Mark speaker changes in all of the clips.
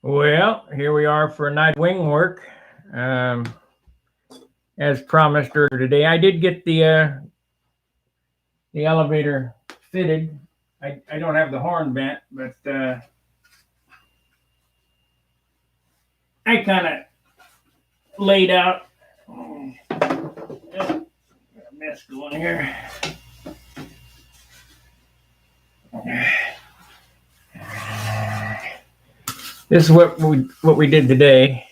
Speaker 1: Well, here we are for night wing work. Um, as promised earlier today, I did get the elevator fitted. I don't have the horn bent, but I kind of laid out. Got a mess going here. This is what we did today.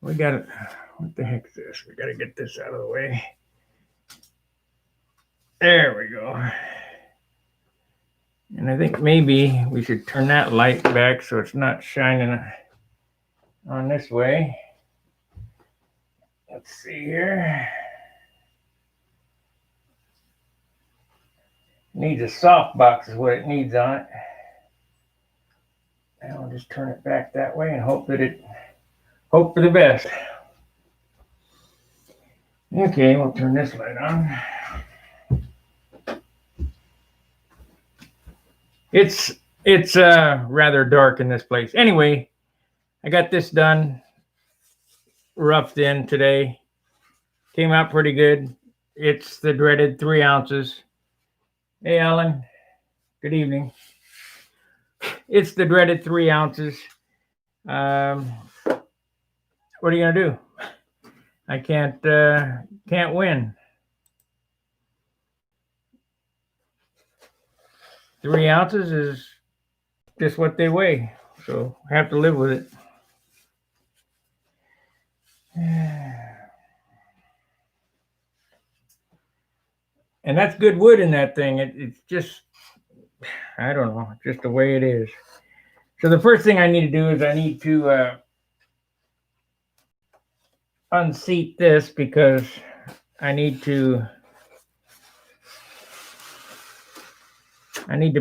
Speaker 1: We got it. What the heck is this? We got to get this out of the way. There we go. And I think maybe we should turn that light back so it's not shining on this way. Let's see here. Needs a soft box is what it needs on it. And I'll just turn it back that way and hope for the best. Okay, we'll turn this light on. It's rather dark in this place. Anyway, I got this done, roughed in today. Came out pretty good. It's the dreaded 3 ounces. Hey, Alan. Good evening. It's the dreaded 3 ounces. What are you gonna do? I can't win. 3 ounces is just what they weigh, so I have to live with it. And that's good wood in that thing. It's just, I don't know, just the way it is. So the first thing I need to do is I need to unseat this because I need to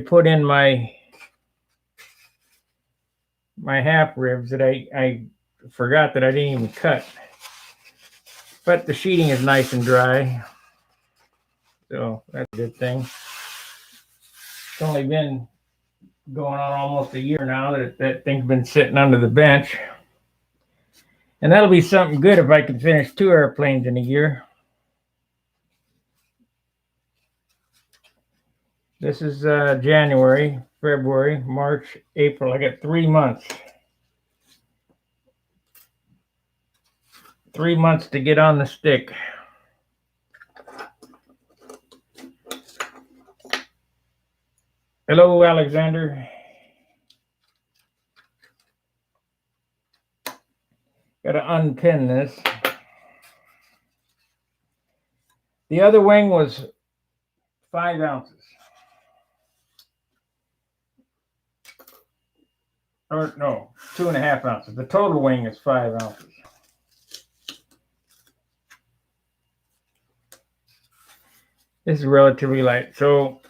Speaker 1: put in my half ribs that I forgot that I didn't even cut. But the sheeting is nice and dry, so that's a good thing. It's only been going on almost a year now that thing's been sitting under the bench. And that'll be something good if I can finish 2 airplanes in a year. This is January, February, March, April. I got 3 months. 3 months to get on the stick. Hello, Alexander. Got to unpin this. The other wing was 5 ounces. Or no, 2.5 ounces. The total wing is 5 ounces. This is relatively light. So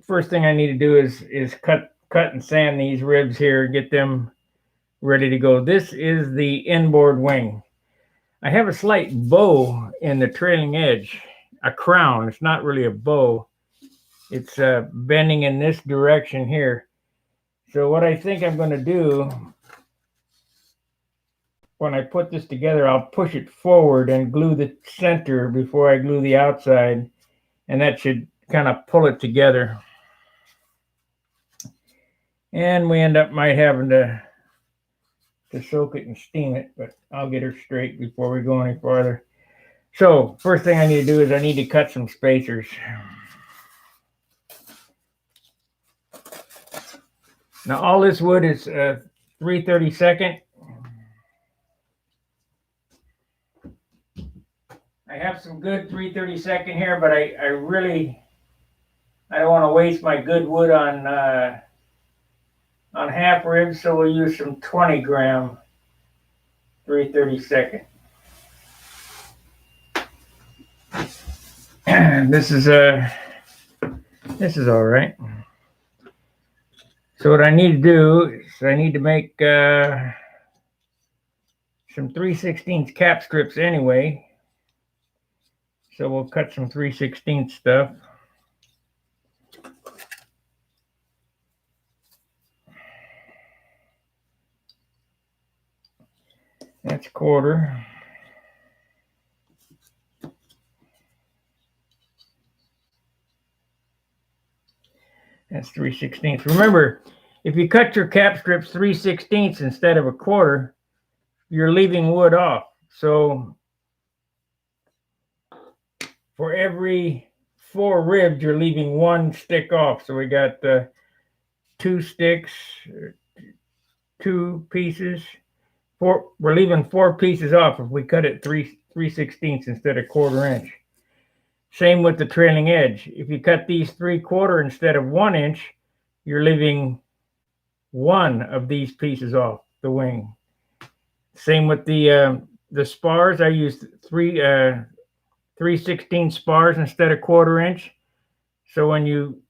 Speaker 1: first thing I need to do is cut and sand these ribs here, get them ready to go. This is the inboard wing. I have a slight bow in the trailing edge, a crown. It's not really a bow. It's bending in this direction here. So what I think I'm going to do when I put this together, I'll push it forward and glue the center before I glue the outside, and that should kind of pull it together. And we end up might having to soak it and steam it, but I'll get her straight before we go any farther. So first thing I need to do is I need to cut some spacers. Now all this wood is 3/32. I have some good 3/32 here, but I don't want to waste my good wood on half ribs, so we'll use some 20 gram 3/32. This is all right. So what I need to do is I need to make some 3/16 cap strips anyway. So we'll cut some 3/16 stuff. That's quarter. That's 3/16. Remember, if you cut your cap strips 3/16 instead of a quarter, you're leaving wood off. So for every 4 ribs, you're leaving 1 stick off. So we got 2 sticks, 2 pieces. We're leaving 4 pieces off if we cut it 3/16 instead of quarter inch. Same with the trailing edge. If you cut these 3/4 instead of 1 inch, you're leaving 1 of these pieces off the wing. Same with the spars. I used 3/16 spars instead of quarter inch. So when you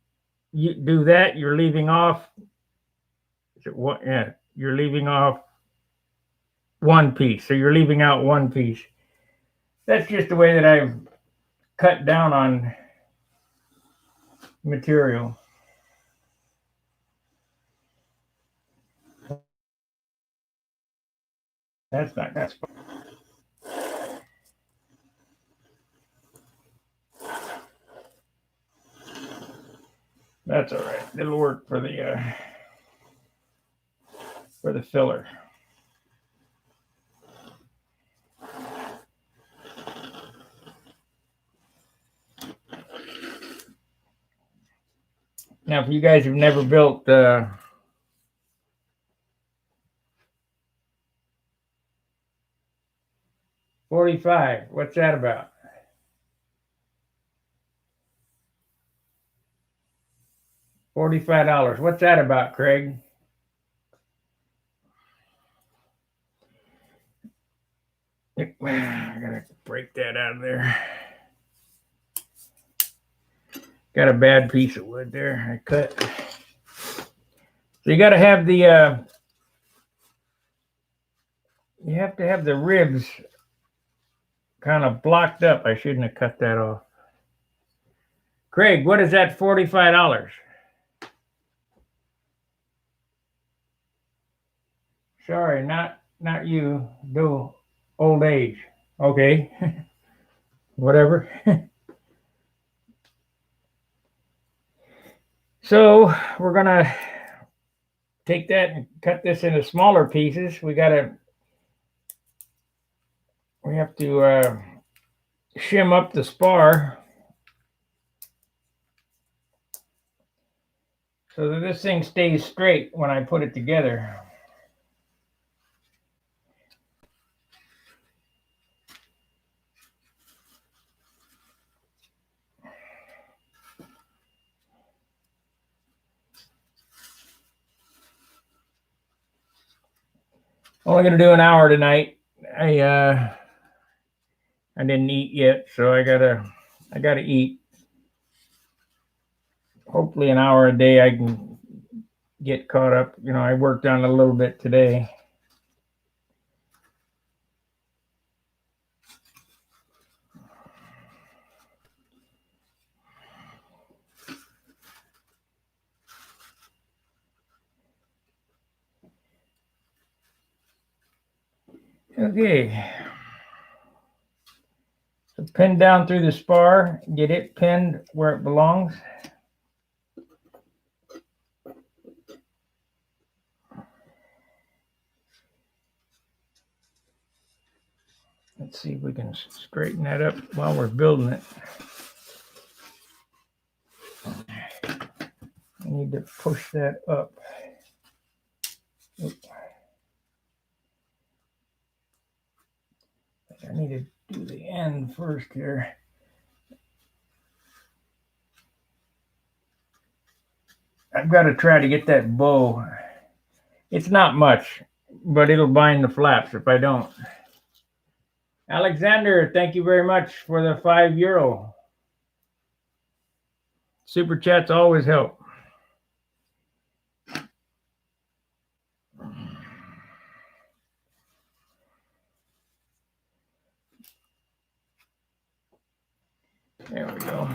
Speaker 1: do that, you're leaving off. You're leaving off 1 piece. So you're leaving out 1 piece. That's just the way that I've cut down on material. That's not that's all right. It'll work for the filler. Now, if you guys have never built 45, what's that about? $45. What's that about, Craig? I gotta break that out of there. Got a bad piece of wood there. I cut. So you got to have the you have to have the ribs kind of blocked up. I shouldn't have cut that off. Craig, what is that $45? Sorry, not you. Do old age. Okay. Whatever. So we're gonna take that and cut this into smaller pieces. We have to shim up the spar so that this thing stays straight when I put it together. Only gonna do an hour tonight. I didn't eat yet, so I gotta eat. Hopefully an hour a day I can get caught up. You know, I worked on it a little bit today. Okay. So pin down through the spar, get it pinned where it belongs. Let's see if we can straighten that up while we're building it. I need to push that up. Oops. I need to do the end first here. I've got to try to get that bow. It's not much, but it'll bind the flaps if I don't. Alexander, thank you very much for the €5. Super chats always help. There we go.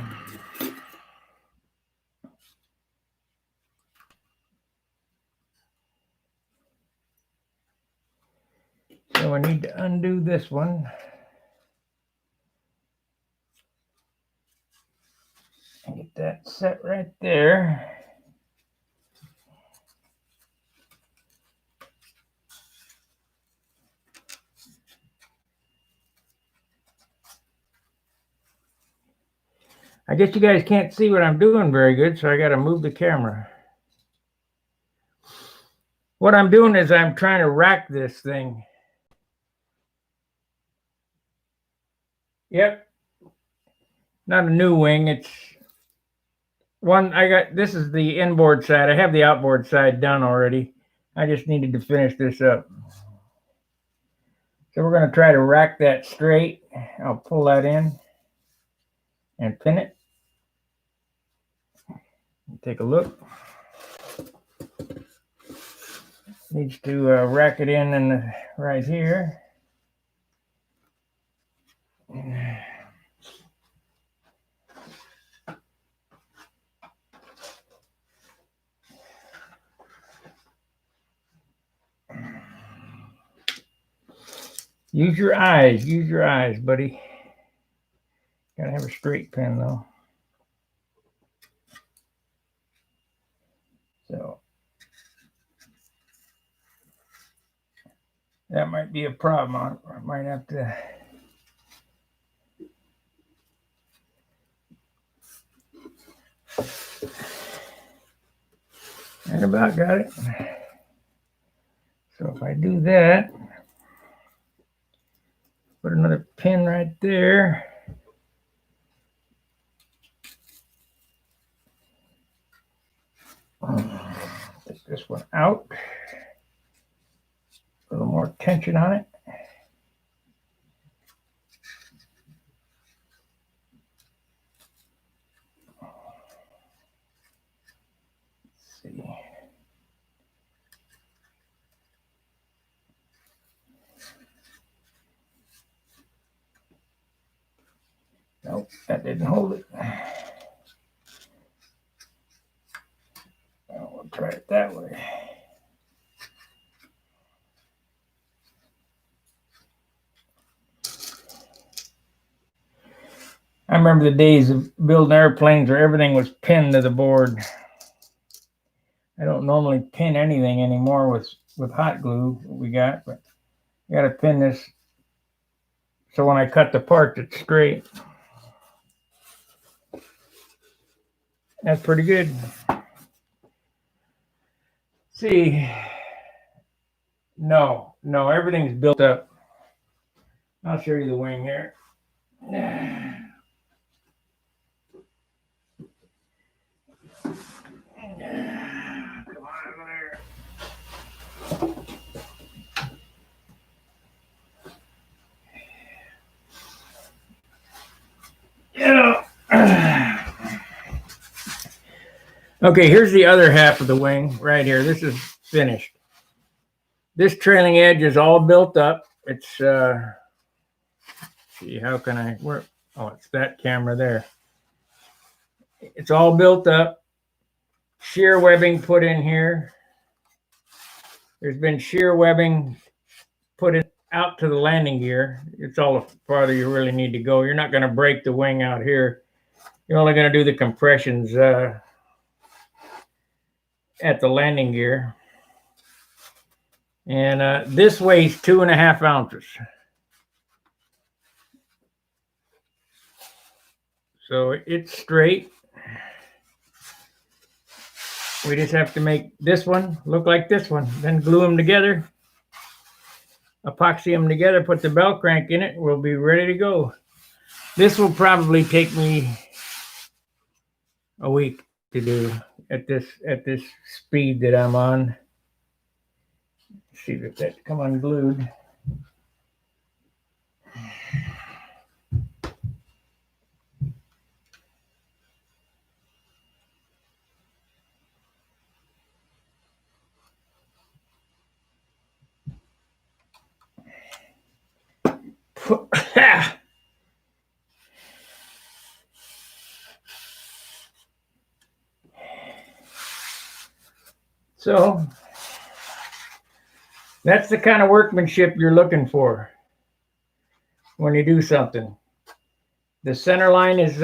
Speaker 1: So So I need to undo this one. And get that set right there. I guess you guys can't see what I'm doing very good, so I got to move the camera. What I'm doing is I'm trying to rack this thing. Yep. Not a new wing. It's one I got. This is the inboard side. I have the outboard side done already. I just needed to finish this up. So we're going to try to rack that straight. I'll pull that in and pin it. Take a look. Needs to rack it in and right here. Use your eyes, buddy. Gotta have a straight pin though. So that might be a problem. I might have to. And about got it. So if I do that, put another pin right there. Take this one out. A little more tension on it. Let's see. Nope, that didn't hold it. Well, we'll try it that way. I remember the days of building airplanes where everything was pinned to the board. I don't normally pin anything anymore with hot glue we got, but I got to pin this so when I cut the part, it's straight. That's pretty good. See, no, everything's built up. I'll show you the wing here. Come on over there. Okay, here's the other half of the wing right here. This is finished. This trailing edge is all built up. It's see, how can I work? Oh, it's that camera there. It's all built up. Shear webbing put in here. There's been shear webbing put it out to the landing gear. It's all the farther you really need to go. You're not going to break the wing out here. You're only going to do the compressions at the landing gear. And this weighs 2.5 ounces. So it's straight. We just have to make this one look like this one, then glue them together, epoxy them together, put the bell crank in it, we'll be ready to go. This will probably take me a week to do at this speed that I'm on. Let's see if that come unglued. So That's the kind of workmanship you're looking for when you do something. The center line is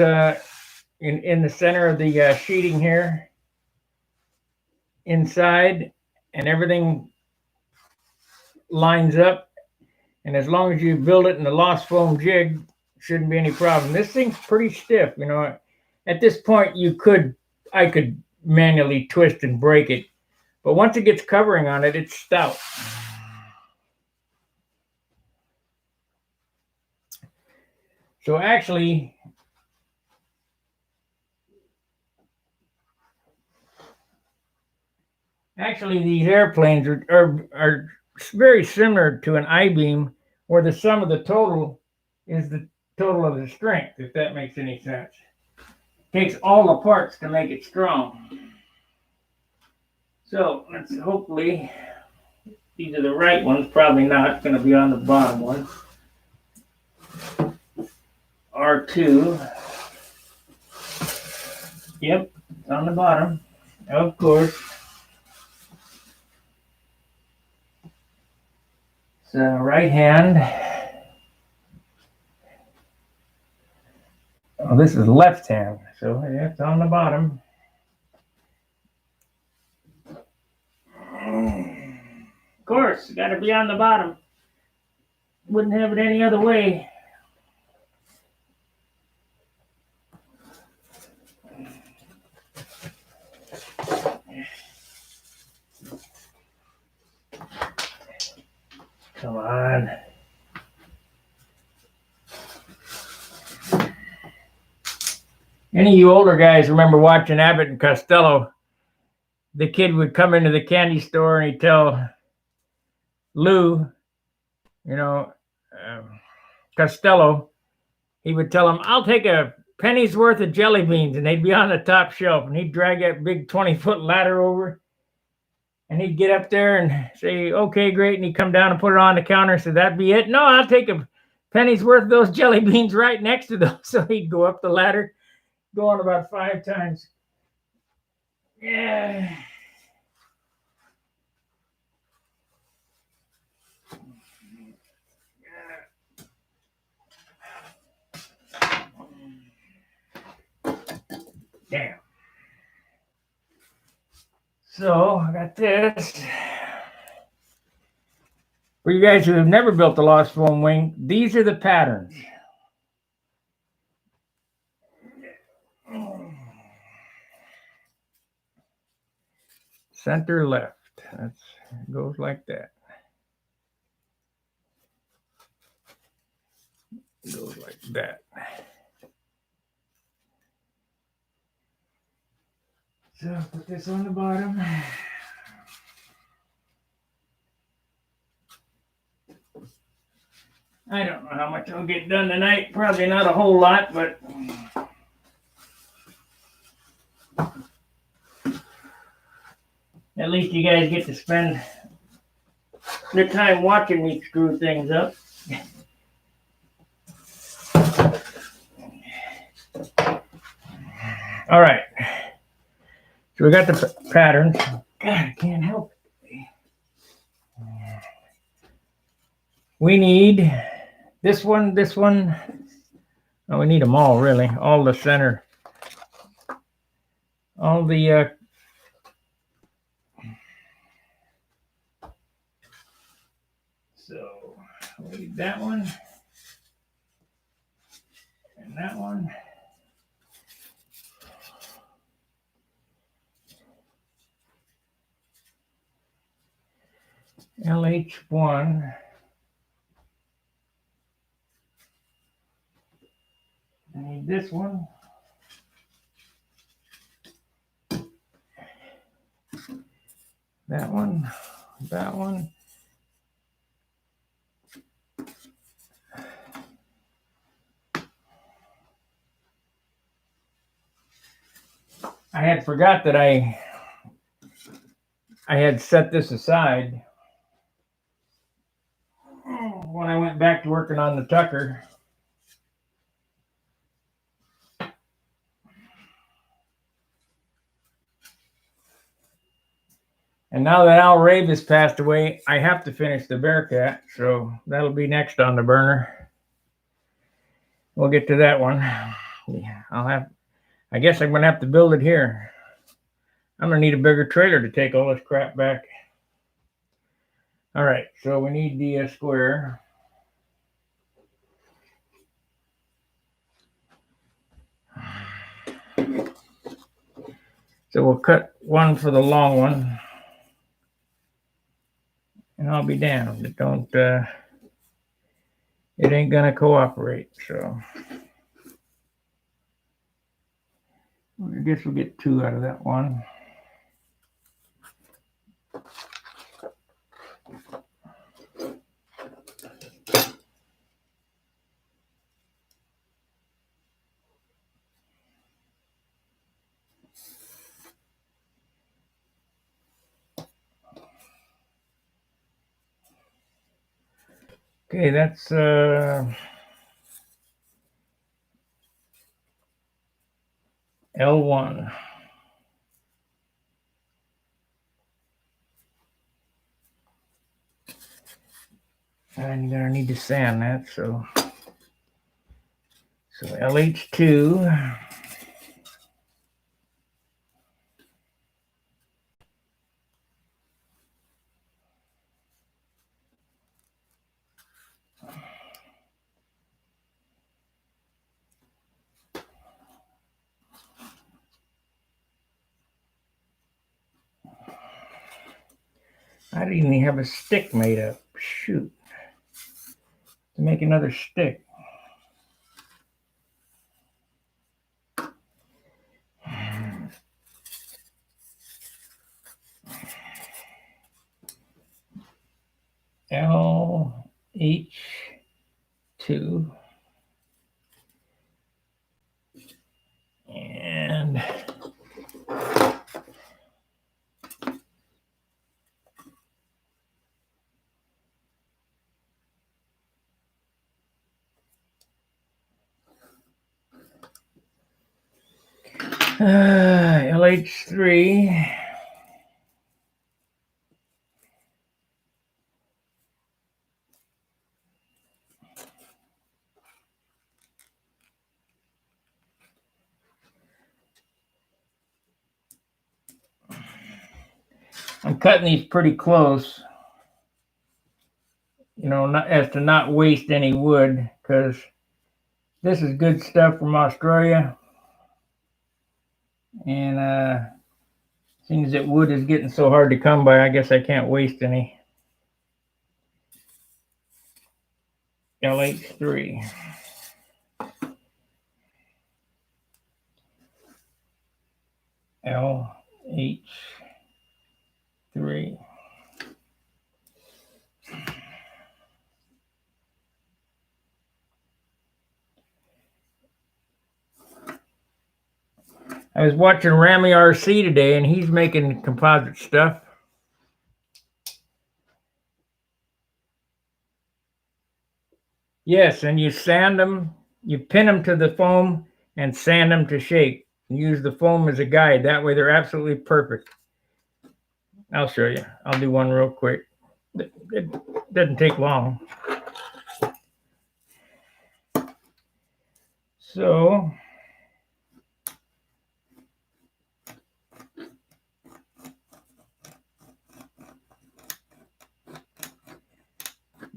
Speaker 1: in the center of the sheeting here, inside, and everything lines up. And as long as you build it in the lost foam jig, shouldn't be any problem. This thing's pretty stiff, you know. At this point, I could manually twist and break it, but once it gets covering on it, it's stout. So actually, these airplanes are very similar to an I-beam, where the sum of the total is the total of the strength, if that makes any sense. It takes all the parts to make it strong. So let's hopefully these are the right ones. Probably not. It's going to be on the bottom one. R2. Yep, it's on the bottom. Of course. So right hand. Oh, this is left hand. So yeah, it's on the bottom. Of course, got to be on the bottom. Wouldn't have it any other way. Come on. Any of you older guys remember watching Abbott and Costello? The kid would come into the candy store and he'd tell Lou, you know, Costello, he would tell him, I'll take a penny's worth of jelly beans, and they'd be on the top shelf, and he'd drag that big 20-foot ladder over, and he'd get up there and say, okay, great, and he'd come down and put it on the counter and say, that'd be it? No, I'll take a penny's worth of those jelly beans right next to those. So he'd go up the ladder, go on about 5 times. Yeah. Damn. So I got this. For you guys who have never built a lost foam wing, these are the patterns. Center left. That goes like that. It goes like that. So put this on the bottom. I don't know how much I'll get done tonight. Probably not a whole lot, but at least you guys get to spend the time watching me screw things up. All right. So we got the patterns. God, I can't help it. We need this one, this one. Oh, we need them all, really. All the center. All the so we need that one. And that one. LH1. I need this one. That one. That one. I had forgot that I had set this aside when I went back to working on the Tucker. And now that Al Rabe has passed away, I have to finish the Bearcat, so that'll be next on the burner. We'll get to that one. Yeah, I guess I'm gonna have to build it here. I'm gonna need a bigger trailer to take all this crap back. All right, so we need the square. So we'll cut one for the long one, and I'll be damned. It ain't gonna cooperate. So I guess we'll get 2 out of that one. Okay, that's L1. And you're gonna need to sand that, so LH2. I didn't even have a stick made up. Shoot. To make another stick. LH2. And LH3. I'm cutting these pretty close, not as to not waste any wood, because this is good stuff from Australia. And seems that wood is getting so hard to come by, I guess I can't waste any. LH3. LH3. I was watching Rami RC today, and he's making composite stuff. Yes, and you sand them, you pin them to the foam and sand them to shape. Use the foam as a guide. That way they're absolutely perfect. I'll show you. I'll do one real quick. It doesn't take long. So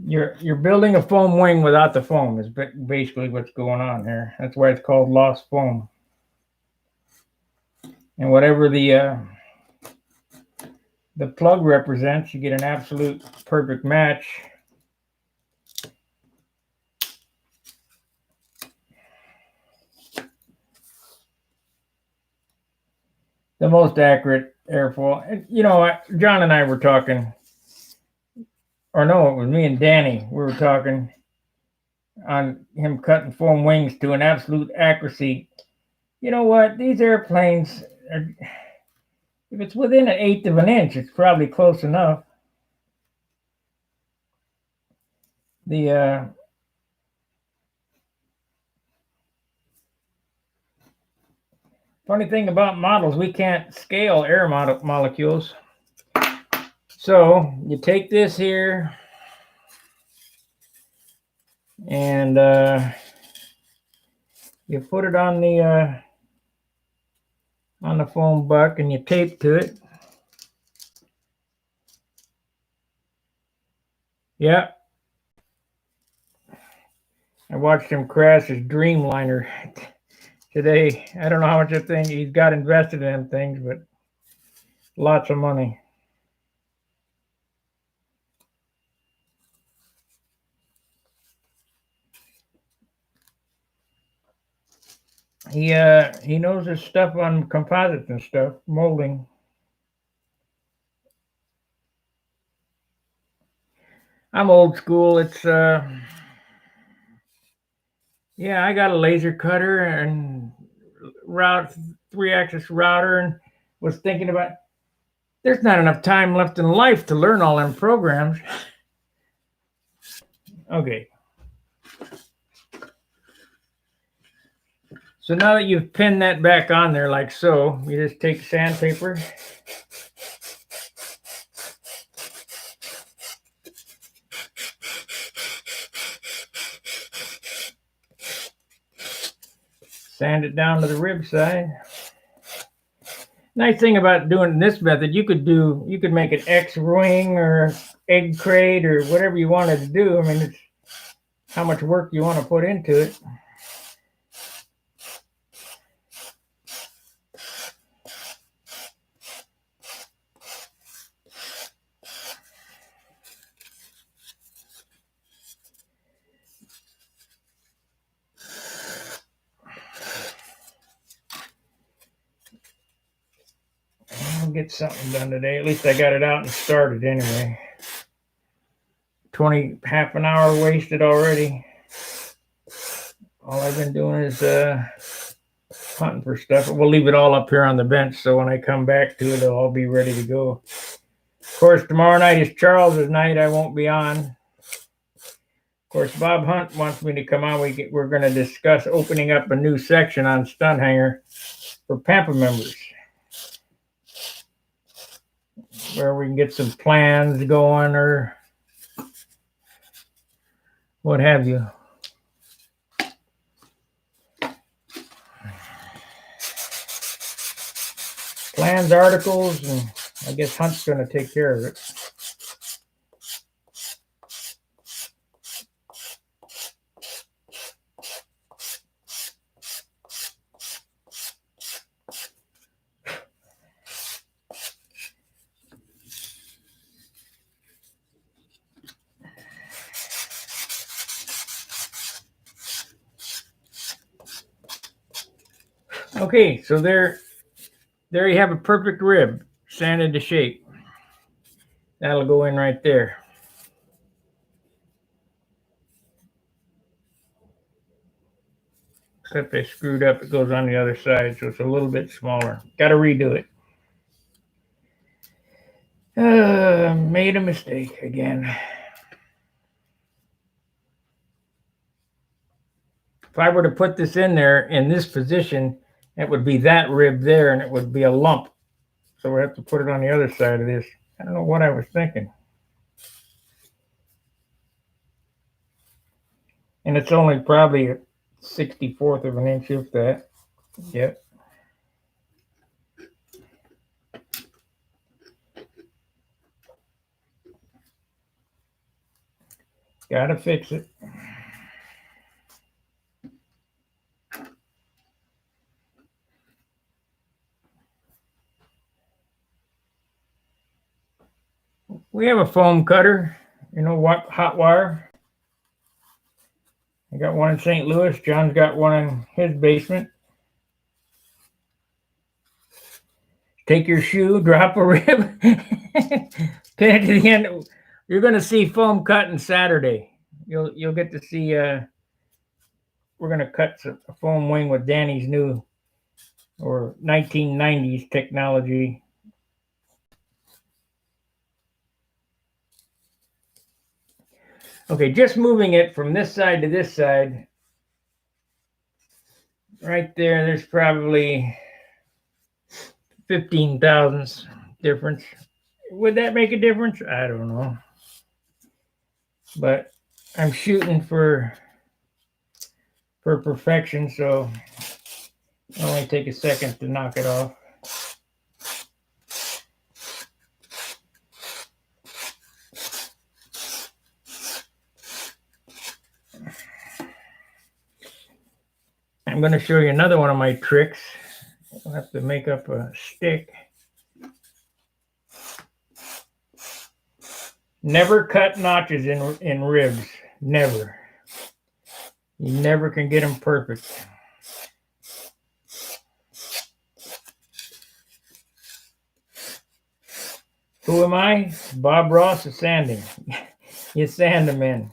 Speaker 1: you're building a foam wing without the foam is basically what's going on here. That's why it's called lost foam. And whatever the plug represents, you get an absolute perfect match. The most accurate airfoil. And, John and I were talking, or no, it was me and Danny. We were talking on him cutting foam wings to an absolute accuracy. You know what? These airplanes, if it's within 1/8 of an inch, it's probably close enough. The funny thing about models, we can't scale air molecules. So you take this here and you put it on the foam buck and you tape to it. Yeah. I watched him crash his Dreamliner today. I don't know how much that thing he's got invested in them things, but lots of money. He knows his stuff on composites and stuff, molding. I'm old school. It's yeah, I got a laser cutter and route 3-axis router and was thinking about there's not enough time left in life to learn all them programs. Okay. So now that you've pinned that back on there like so, you just take sandpaper. Sand it down to the rib side. Nice thing about doing this method, you could make an X-wing or egg crate or whatever you wanted to do. I mean, it's how much work you want to put into it. I'll get something done today. At least I got it out and started anyway. Half an hour wasted already. All I've been doing is hunting for stuff. We'll leave it all up here on the bench, so when I come back to it, it'll all be ready to go. Of course, tomorrow night is Charles's night. I won't be on. Of course, Bob Hunt wants me to come on. We're going to discuss opening up a new section on Stunt Hanger for Pampa members, where we can get some plans going or what have you. Plans, articles, and I guess Hunt's going to take care of it. Okay, so there you have a perfect rib, sanded to shape. That'll go in right there. Except I screwed up, it goes on the other side, so it's a little bit smaller. Got to redo it. Made a mistake again. If I were to put this in there in this position, it would be that rib there and it would be a lump. So we have to put it on the other side of this. I don't know what I was thinking. And it's only probably a 64th of an inch, if that. Yep. Gotta fix it. We have a foam cutter, what, hot wire. I got one in St. Louis. John's got one in his basement. Take your shoe, drop a rib, pin it to the end. You're going to see foam cutting Saturday. You'll get to see. We're going to cut a foam wing with Danny's new or 1990s technology. Okay, just moving it from this side to this side. Right there, there's probably 15 thousandths difference. Would that make a difference? I don't know. But I'm shooting for perfection, so it'll only take a second to knock it off. I'm going to show you another one of my tricks. I'll have to make up a stick. Never cut notches in ribs. Never. You never can get them perfect. Who am I? Bob Ross of sanding. You sand them in.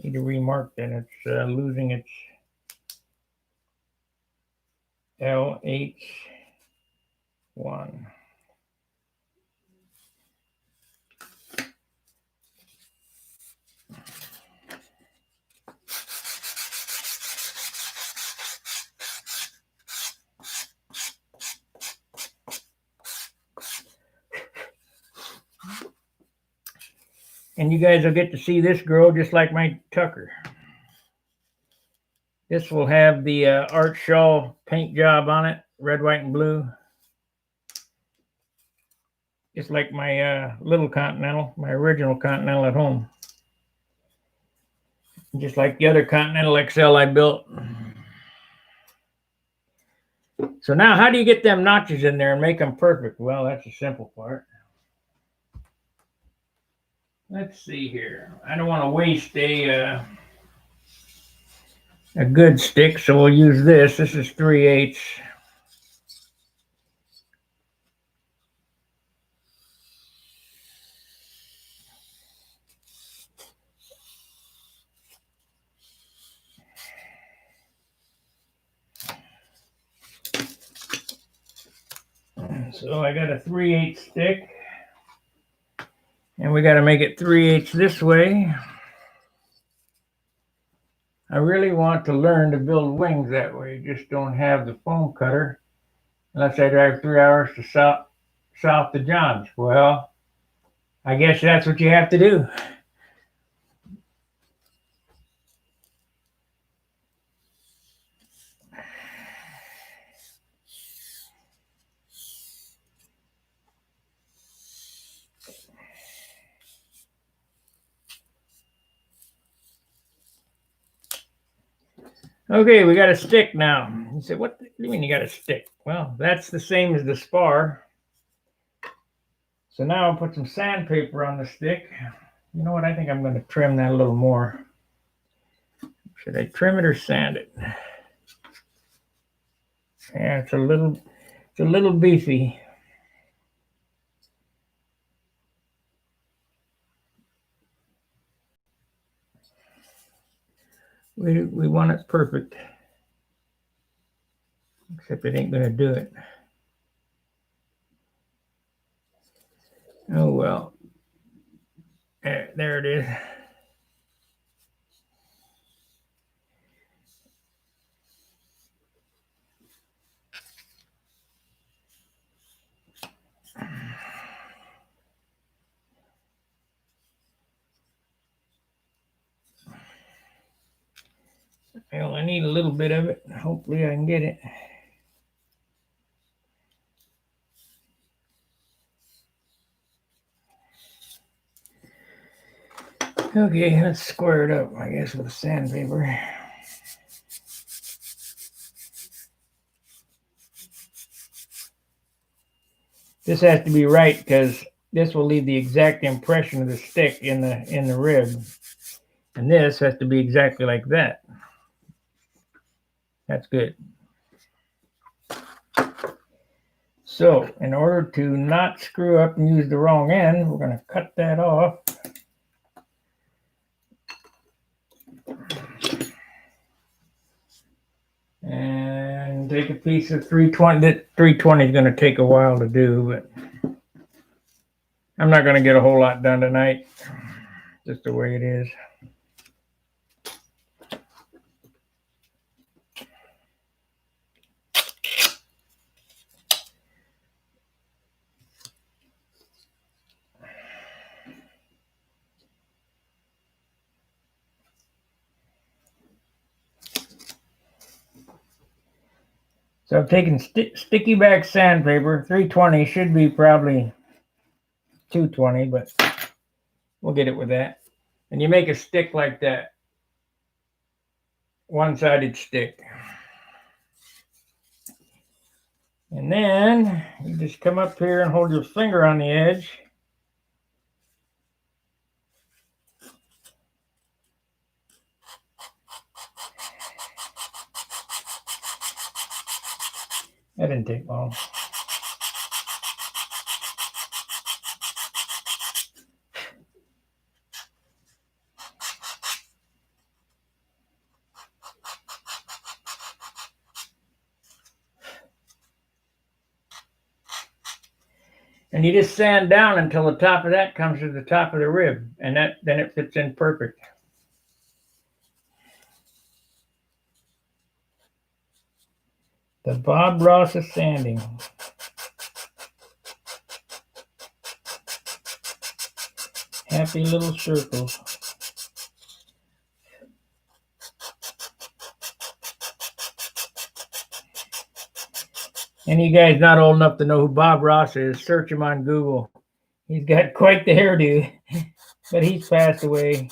Speaker 1: Need to remark that it's losing its LH1. And you guys will get to see this grow just like my Tucker. This will have the Art Shaw paint job on it, red, white, and blue. Just like my little Continental, my original Continental at home. Just like the other Continental XL I built. So now, how do you get them notches in there and make them perfect? Well, that's the simple part. Let's see here. I don't want to waste a good stick, so we'll use this. This is 3/8. So I got a 3/8 stick, and we got to make it 3/8 this way. I really want to learn to build wings that way. Just don't have the foam cutter unless I drive 3 hours to south to John's. Well, I guess that's what you have to do. Okay, we got a stick now. You said, what do you mean you got a stick? Well, that's the same as the spar. So now I'll put some sandpaper on the stick. You know what? I think I'm going to trim that a little more. Should I trim it or sand it? Yeah, it's a little beefy. We want it perfect. Except it ain't going to do it. Oh, well. There it is. Well, I need a little bit of it. Hopefully I can get it. Okay, let's square it up, I guess, with sandpaper. This has to be right because this will leave the exact impression of the stick in the rib. And this has to be exactly like that. That's good. So, in order to not screw up and use the wrong end, we're going to cut that off. And take a piece of 320. That 320 is going to take a while to do, but I'm not going to get a whole lot done tonight, just the way it is. So I've taken sticky back sandpaper, 320, should be probably 220, but we'll get it with that. And you make a stick like that, one-sided stick. And then you just come up here and hold your finger on the edge. That didn't take long. And you just sand down until the top of that comes to the top of the rib, and then it fits in perfect. The Bob Ross of sanding. Happy little circles. And you guys not old enough to know who Bob Ross is, search him on Google. He's got quite the hairdo, but he's passed away.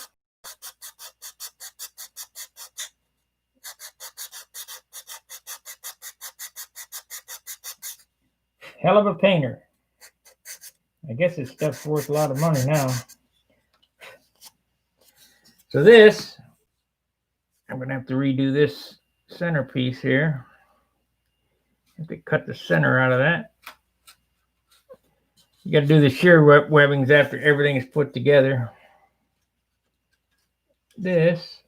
Speaker 1: Hell of a painter. I guess his stuff's worth a lot of money now. So this, I'm going to have to redo this centerpiece here. Have to cut the center out of that. You got to do the shear webbings after everything is put together. This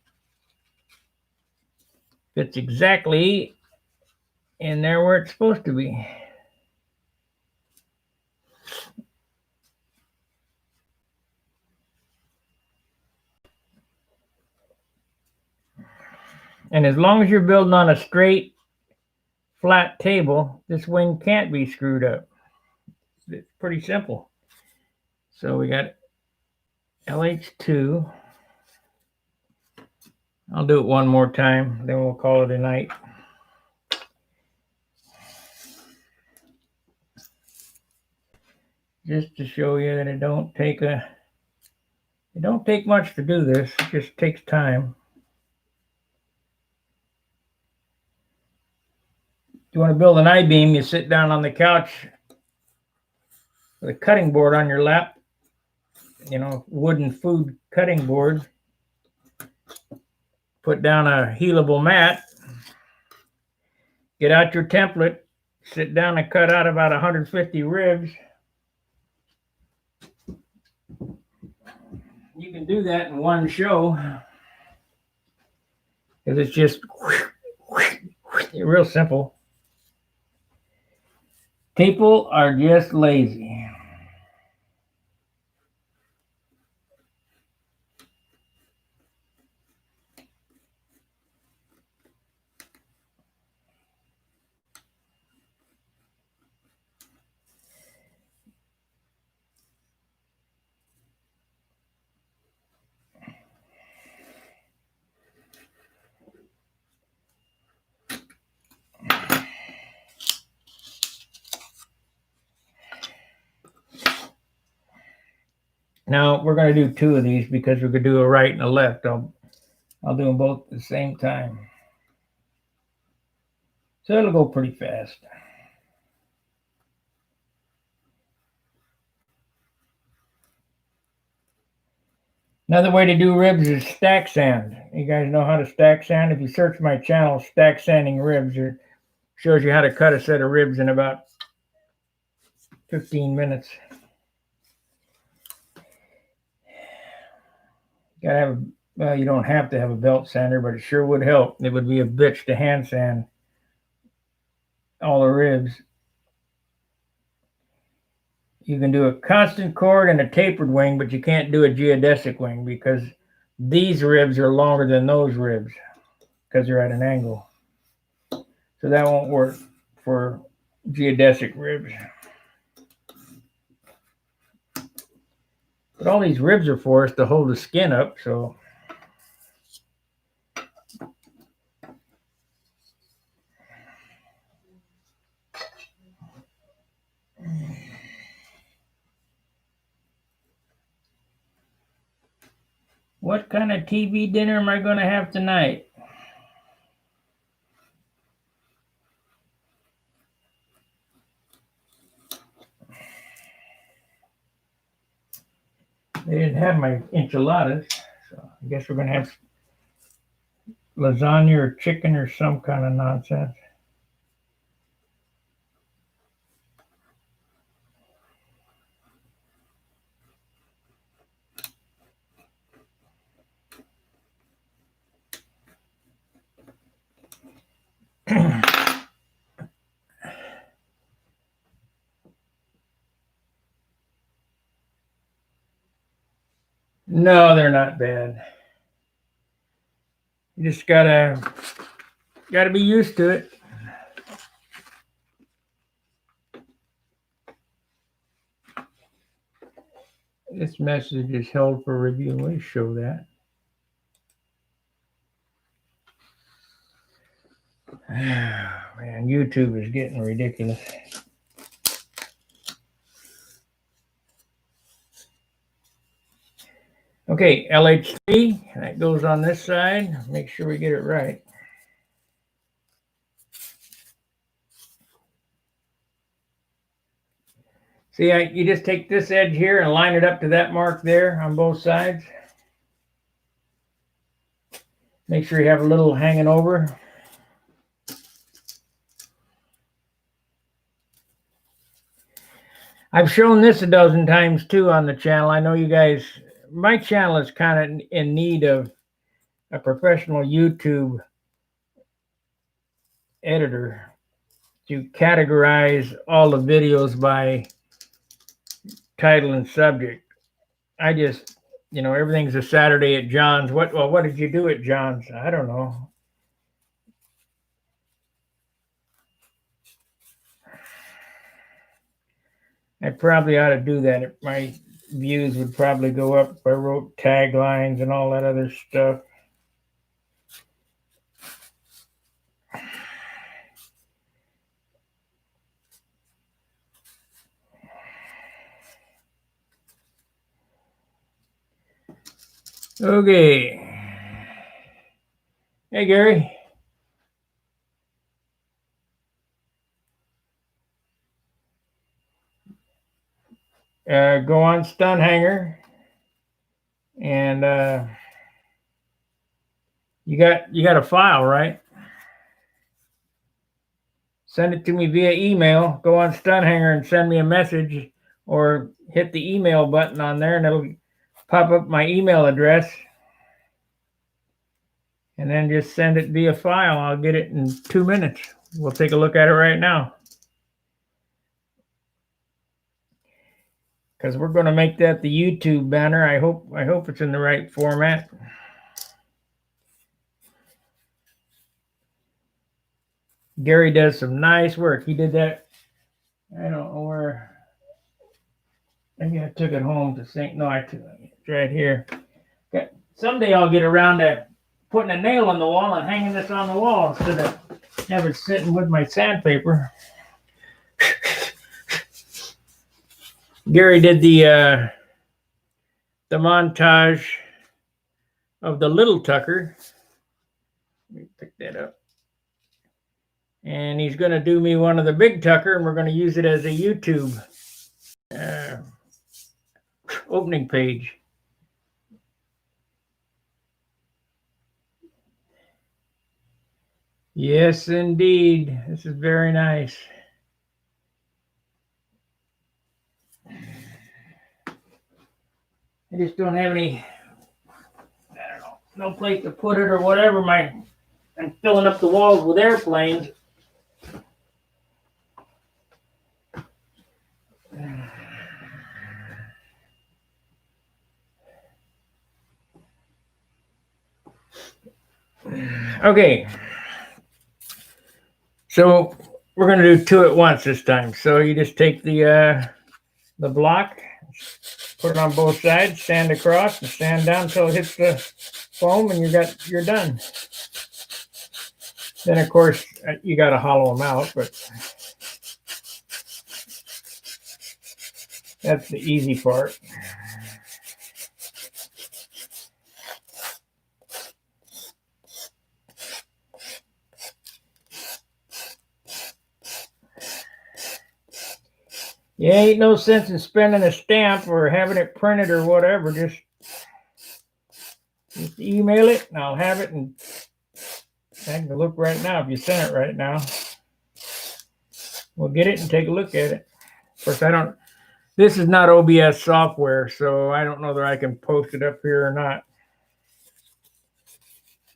Speaker 1: fits exactly in there where it's supposed to be. And as long as you're building on a straight, flat table, this wing can't be screwed up. It's pretty simple. So we got LH2. I'll do it one more time, then we'll call it a night. Just to show you that it don't take much to do this. It just takes time. If you want to build an I-beam, you sit down on the couch with a cutting board on your lap, wooden food cutting board. Put down a healable mat, get out your template, sit down and cut out about 150 ribs. You can do that in one show because it's just real simple. People are just lazy. Now we're going to do two of these because we're going to do a right and a left. I'll do them both at the same time. So it'll go pretty fast. Another way to do ribs is stack sand. You guys know how to stack sand? If you search my channel, Stack Sanding Ribs, it shows you how to cut a set of ribs in about 15 minutes. You gotta have well, you don't have to have a belt sander, but it sure would help. It would be a bitch to hand sand all the ribs. You can do a constant chord and a tapered wing, but you can't do a geodesic wing because these ribs are longer than those ribs because they're at an angle. So that won't work for geodesic ribs. But all these ribs are for us to hold the skin up, so. What kind of TV dinner am I going to have tonight? They didn't have my enchiladas, so I guess we're going to have lasagna or chicken or some kind of nonsense. No, they're not bad. You just gotta be used to it. This message is held for review. Let me show that. Man, YouTube is getting ridiculous. Okay, LH3, that goes on this side. Make sure we get it right. See, you just take this edge here and line it up to that mark there on both sides. Make sure you have a little hanging over. I've shown this a dozen times too on the channel. I know you guys, my channel is kind of in need of a professional YouTube editor to categorize all the videos by title and subject. I just, everything's a Saturday at John's. What did you do at John's? I don't know. I probably ought to do that. My views would probably go up if I wrote taglines and all that other stuff. Okay. Hey, Gary. Go on Stunt Hanger, and you got a file, right? Send it to me via email. Go on Stunt Hanger and send me a message, or hit the email button on there, and it'll pop up my email address. And then just send it via file. I'll get it in 2 minutes. We'll take a look at it right now. Because we're going to make that the YouTube banner. I hope it's in the right format. Gary does some nice work. He did that. I don't know where. Maybe I took it home to St. No, I took it right here. Okay. Someday I'll get around to putting a nail on the wall and hanging this on the wall instead of have it sitting with my sandpaper. Gary did the montage of the little Tucker. Let me pick that up. And he's going to do me one of the big Tucker, and we're going to use it as a YouTube opening page. Yes, indeed. This is very nice. I just don't have any, I don't know, no place to put it or whatever. I'm filling up the walls with airplanes. Okay, so we're going to do two at once this time. So you just take the block, put it on both sides, stand across, and stand down until it hits the foam, and you're done. Then of course you got to hollow them out, but that's the easy part. You ain't no sense in spending a stamp or having it printed or whatever. Just email it and I'll have it, and I can look right now. If you send it right now, we'll get it and take a look at it. Of course, this is not OBS software, so I don't know that I can post it up here or not.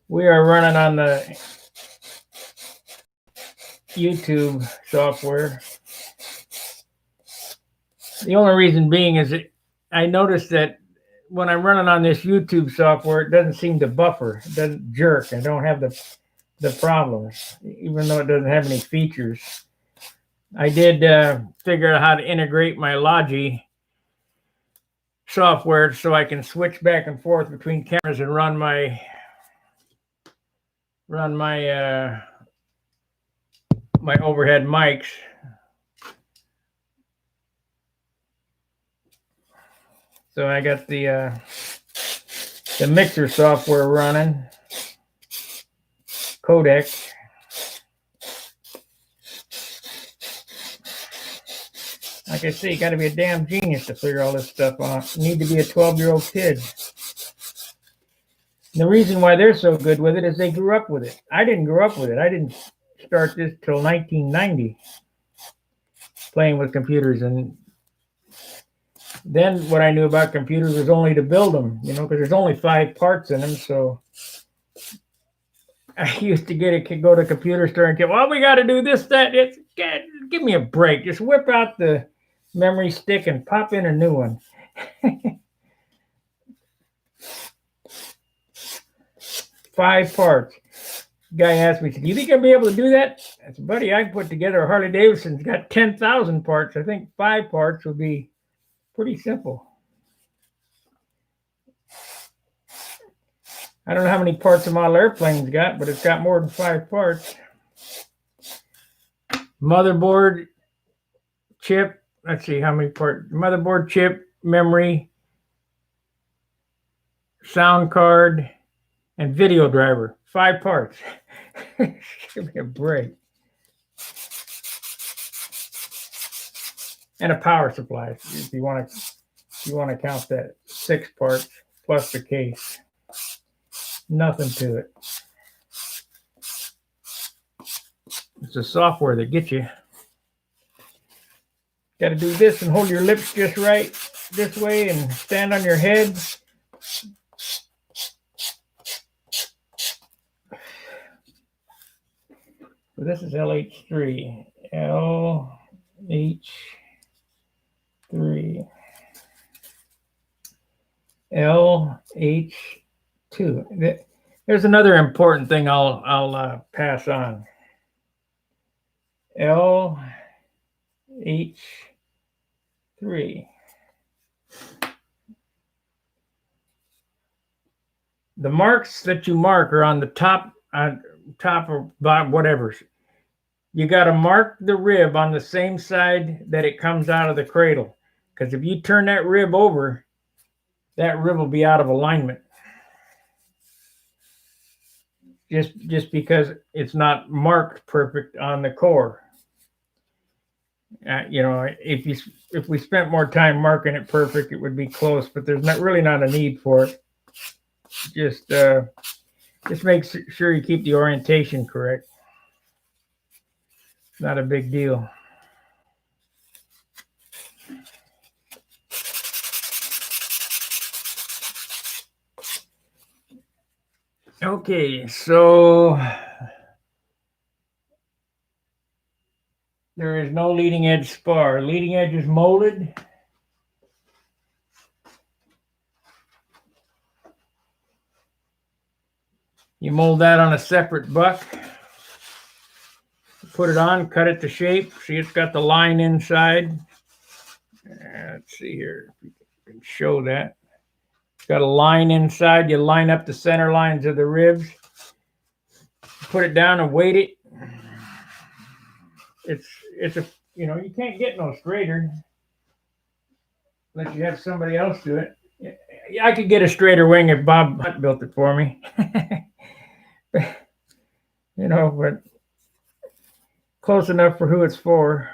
Speaker 1: We are running on the YouTube software. The only reason being is that I noticed that when I'm running on this YouTube software, it doesn't seem to buffer. It doesn't jerk. I don't have the problems, even though it doesn't have any features. I did figure out how to integrate my Logi software so I can switch back and forth between cameras and run my my overhead mics. So I got the mixer software running, codec. Like I say, you got to be a damn genius to figure all this stuff out. You need to be a 12-year-old kid. The reason why they're so good with it is they grew up with it. I didn't grow up with it. I didn't start this till 1990, playing with computers. And then what I knew about computers was only to build them, because there's only 5 parts in them. So I used to go to a computer store and get, well, we got to do this, that. Give me a break. Just whip out the memory stick and pop in a new one. 5 parts. Guy asked me, do you think I'll be able to do that? I said, buddy, I can put together a Harley Davidson's got 10,000 parts. I think 5 parts would be pretty simple. I don't know how many parts a model airplane's got, but it's got more than 5 parts. Motherboard, chip, let's see how many parts. Motherboard, chip, memory, sound card, and video driver. 5 parts. Give me a break. And a power supply, if you want to count that. 6 parts plus the case. Nothing to it. It's the software that gets you. Got to do this and hold your lips just right this way and stand on your head. So this is LH3. LH3. LH2. There's another important thing I'll pass on. LH3. The marks that you mark are on the top or bottom, whatever. You got to mark the rib on the same side that it comes out of the cradle, because if you turn that rib over, that rib will be out of alignment. Just because it's not marked perfect on the core. If we spent more time marking it perfect, it would be close, but there's really not a need for it. Just make sure you keep the orientation correct. Not a big deal. Okay, so there is no leading edge spar. Leading edge is molded. You mold that on a separate buck. Put it on, cut it to shape. See, it's got the line inside. Let's see here if we can show that. It's got a line inside. You line up the center lines of the ribs. Put it down and weight it. It's a, you know, you can't get no straighter unless you have somebody else do it. I could get a straighter wing if Bob Hunt built it for me. You know, but close enough for who it's for.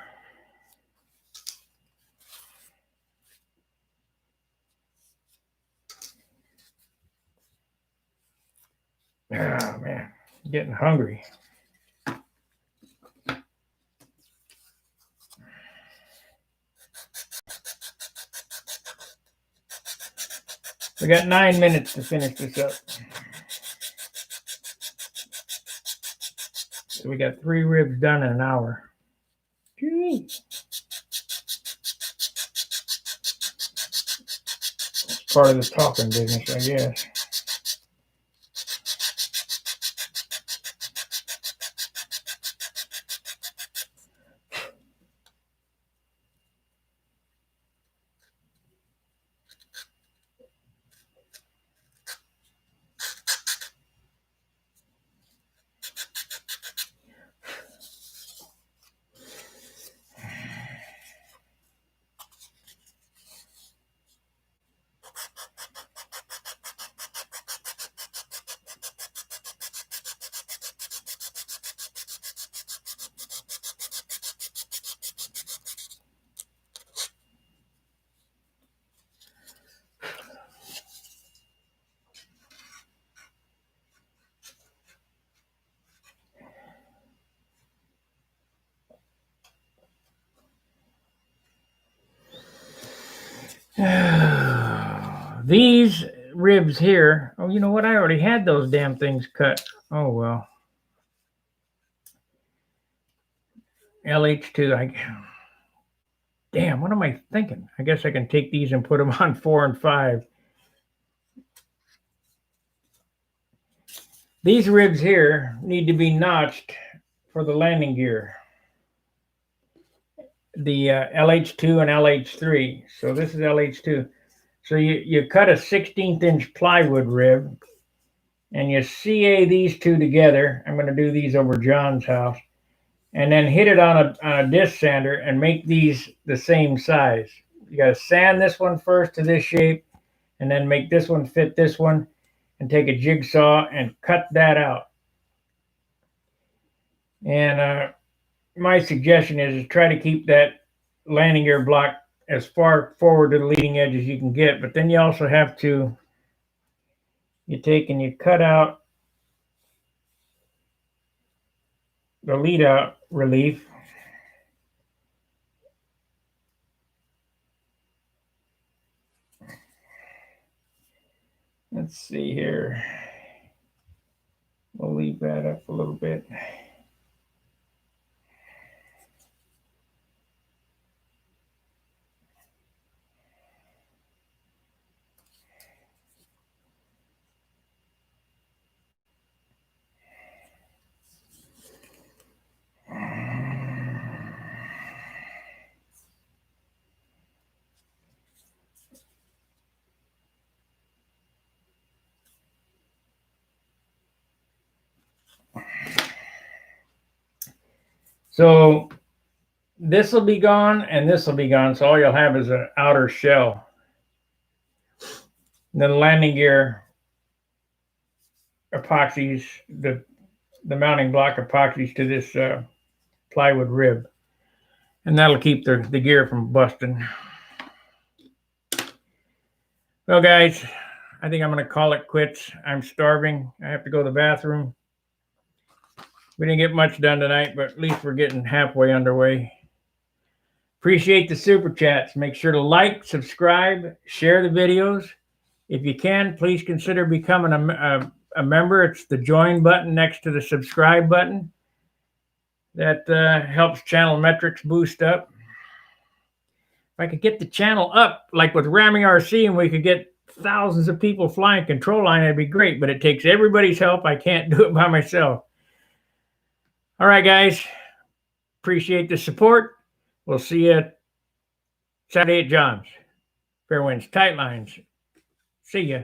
Speaker 1: Oh man, I'm getting hungry. We got 9 minutes to finish this up. So we got 3 ribs done in an hour. Jeez. It's part of the talking business, I guess. These ribs here, oh, you know what? I already had those damn things cut. Oh, well. LH2. Damn, what am I thinking? I guess I can take these and put them on 4 and 5. These ribs here need to be notched for the landing gear. The LH2 and LH3. So this is LH2. So you cut a 16th inch plywood rib and you CA these two together. I'm going to do these over John's house. And then hit it on a disc sander and make these the same size. You got to sand this one first to this shape and then make this one fit this one and take a jigsaw and cut that out. And my suggestion is to try to keep that landing gear block as far forward to the leading edge as you can get. But then you also have to, you take and you cut out the lead out relief. Let's see here. We'll leave that up a little bit. So this will be gone and this will be gone. So all you'll have is an outer shell. And then the landing gear epoxies, the mounting block epoxies to this plywood rib. And that'll keep the gear from busting. Well, guys, I think I'm going to call it quits. I'm starving. I have to go to the bathroom. We didn't get much done tonight, but at least we're getting halfway underway. Appreciate the super chats. Make sure to like, subscribe, share the videos. If you can, please consider becoming a member. It's the join button next to the subscribe button. That helps channel metrics boost up. If I could get the channel up, like with Rammy RC, and we could get thousands of people flying control line, that'd be great, but it takes everybody's help. I can't do it by myself. All right, guys. Appreciate the support. We'll see you Saturday at John's. Fair winds, tight lines. See ya.